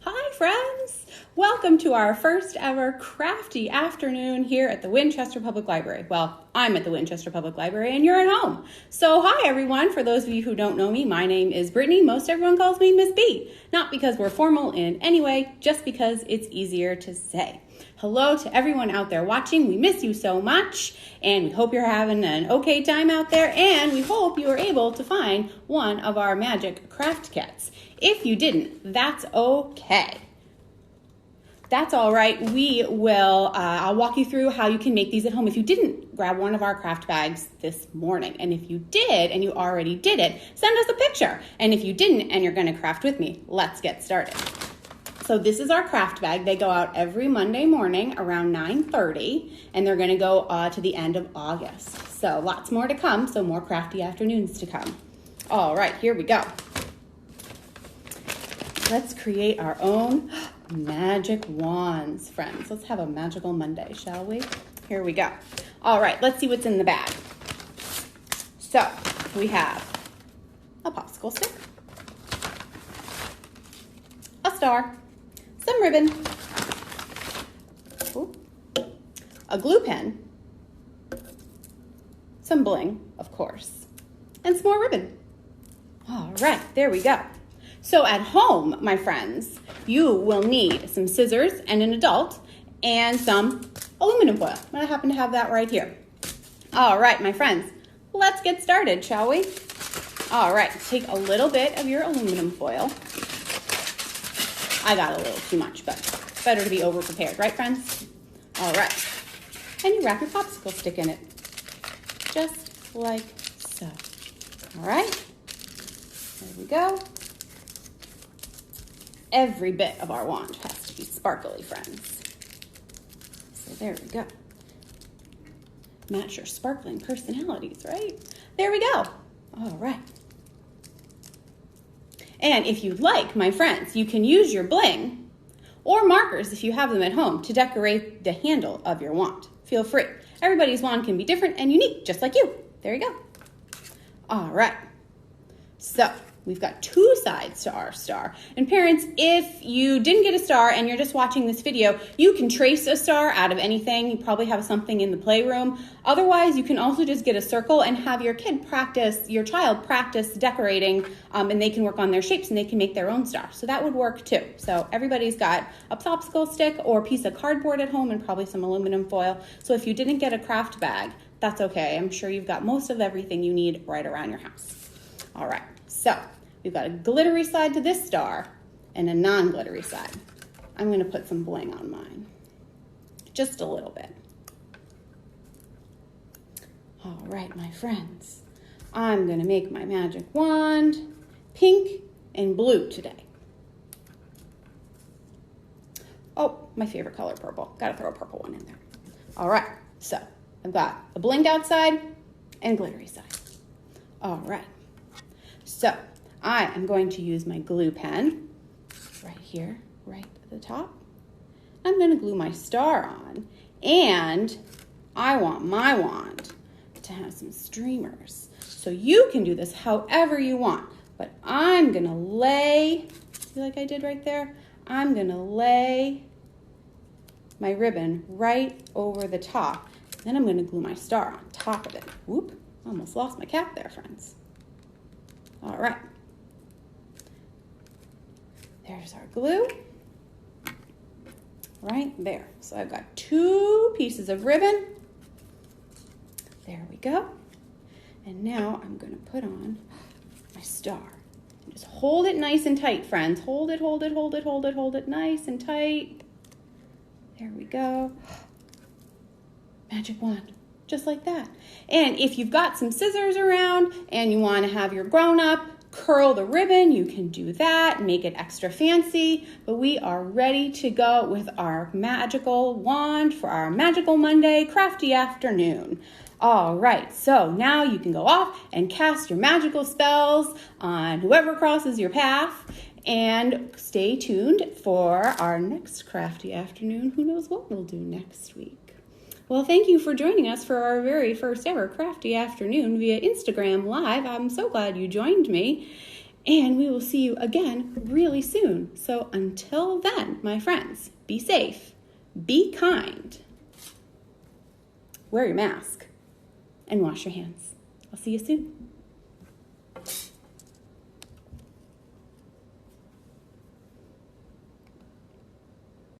Hi friends! Welcome to our first ever crafty afternoon here at the Winchester Public Library. Well, I'm at the Winchester Public Library and you're at home. So hi everyone, for those of you who don't know me, my name is Brittany. Most everyone calls me Miss B. Not because we're formal in any way, just because it's easier to say. Hello to everyone out there watching. We miss you so much and we hope you're having an okay time out there, and we hope you were able to find one of our magic craft kits. If you didn't, that's okay. That's all right. I'll walk you through how you can make these at home if you didn't grab one of our craft bags this morning. And if you did, and you already did it, send us a picture. And if you didn't, and you're going to craft with me, let's get started. So this is our craft bag. They go out every Monday morning around 9:30, and they're going to go to the end of August. So lots more to come, so more crafty afternoons to come. All right, here we go. Let's create our own magic wands, friends. Let's have a magical Monday, shall we? Here we go. All right, let's see what's in the bag. So we have a popsicle stick, a star, some ribbon, a glue pen, some bling, of course, and some more ribbon. All right, there we go. So at home, my friends, you will need some scissors and an adult and some aluminum foil. And I happen to have that right here. All right, my friends, let's get started, shall we? All right, take a little bit of your aluminum foil. I got a little too much, but better to be over-prepared, right, friends? All right, and you wrap your popsicle stick in it, just like so. All right, there we go. Every bit of our wand has to be sparkly, friends. So there we go. Match your sparkling personalities, right? There we go. All right. And if you'd like, my friends, you can use your bling or markers if you have them at home to decorate the handle of your wand. Feel free. Everybody's wand can be different and unique, just like you. There you go. All right. So we've got two sides to our star. And parents, if you didn't get a star and you're just watching this video, you can trace a star out of anything. You probably have something in the playroom. Otherwise, you can also just get a circle and have your child practice decorating, and they can work on their shapes and they can make their own star. So that would work too. So everybody's got a popsicle stick or a piece of cardboard at home and probably some aluminum foil. So if you didn't get a craft bag, that's okay. I'm sure you've got most of everything you need right around your house. All right, so we've got a glittery side to this star and a non-glittery side. I'm going to put some bling on mine, just a little bit. All right, my friends, I'm going to make my magic wand pink and blue today. Oh, my favorite color, purple. Got to throw a purple one in there. All right, so I've got a blinged out side and glittery side. All right. So I am going to use my glue pen right here, right at the top. I'm going to glue my star on, and I want my wand to have some streamers. So you can do this however you want, but I'm going to lay, see like I did right there? I'm going to lay my ribbon right over the top. Then I'm going to glue my star on top of it. Whoop, almost lost my cap there, friends. All right, there's our glue, right there. So I've got two pieces of ribbon. There we go. And now I'm going to put on my star. Just hold it nice and tight, friends. Hold it, hold it, hold it, hold it, hold it nice and tight. There we go. Magic wand. Just like that. And if you've got some scissors around and you want to have your grown-up curl the ribbon, you can do that, make it extra fancy. But we are ready to go with our magical wand for our Magical Monday crafty afternoon. All right, so now you can go off and cast your magical spells on whoever crosses your path. And stay tuned for our next crafty afternoon. Who knows what we'll do next week. Well, thank you for joining us for our very first ever crafty afternoon via Instagram Live. I'm so glad you joined me. And we will see you again really soon. So until then, my friends, be safe, be kind, wear your mask, and wash your hands. I'll see you soon.